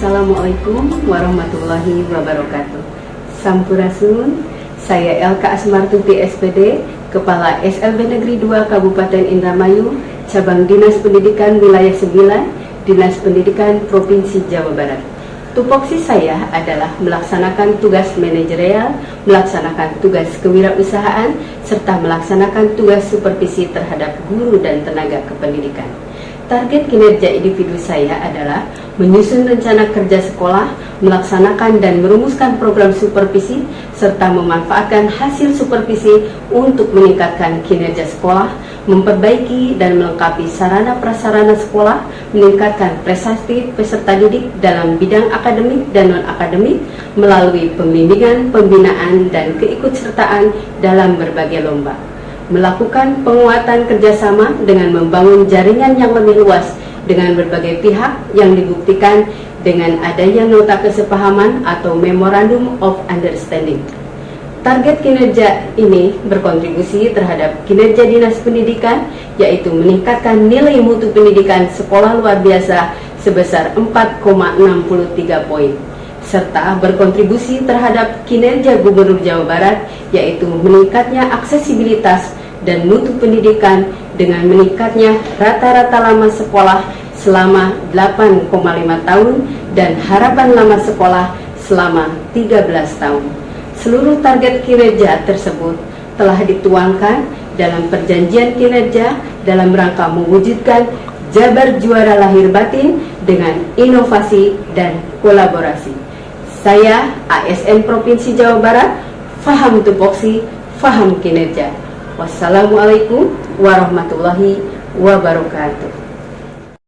Assalamualaikum warahmatullahi wabarakatuh. Sampurasun, saya Elka Asmartuti SPD, Kepala SLB Negeri 2 Kabupaten Indramayu, Cabang Dinas Pendidikan Wilayah 9, Dinas Pendidikan Provinsi Jawa Barat. Tupoksi saya adalah melaksanakan tugas manajerial, melaksanakan tugas kewirausahaan, serta melaksanakan tugas supervisi terhadap guru dan tenaga kependidikan. Target kinerja individu saya adalah menyusun rencana kerja sekolah, melaksanakan dan merumuskan program supervisi, serta memanfaatkan hasil supervisi untuk meningkatkan kinerja sekolah, memperbaiki dan melengkapi sarana prasarana sekolah, meningkatkan prestasi peserta didik dalam bidang akademik dan non-akademik melalui pembimbingan, pembinaan, dan keikutsertaan dalam berbagai lomba. Melakukan penguatan kerjasama dengan membangun jaringan yang lebih luas dengan berbagai pihak yang dibuktikan dengan adanya nota kesepahaman atau Memorandum of Understanding. Target kinerja ini berkontribusi terhadap kinerja Dinas Pendidikan, yaitu meningkatkan nilai mutu pendidikan sekolah luar biasa sebesar 4,63 poin, serta berkontribusi terhadap kinerja Gubernur Jawa Barat, yaitu meningkatnya aksesibilitas dan mutu pendidikan dengan meningkatnya rata-rata lama sekolah selama 8,5 tahun dan harapan lama sekolah selama 13 tahun. Seluruh target kinerja tersebut telah dituangkan dalam perjanjian kinerja dalam rangka mewujudkan Jabar Juara Lahir Batin dengan inovasi dan kolaborasi. Saya, ASN Provinsi Jawa Barat, faham tupoksi, faham kinerja. Wassalamualaikum warahmatullahi wabarakatuh.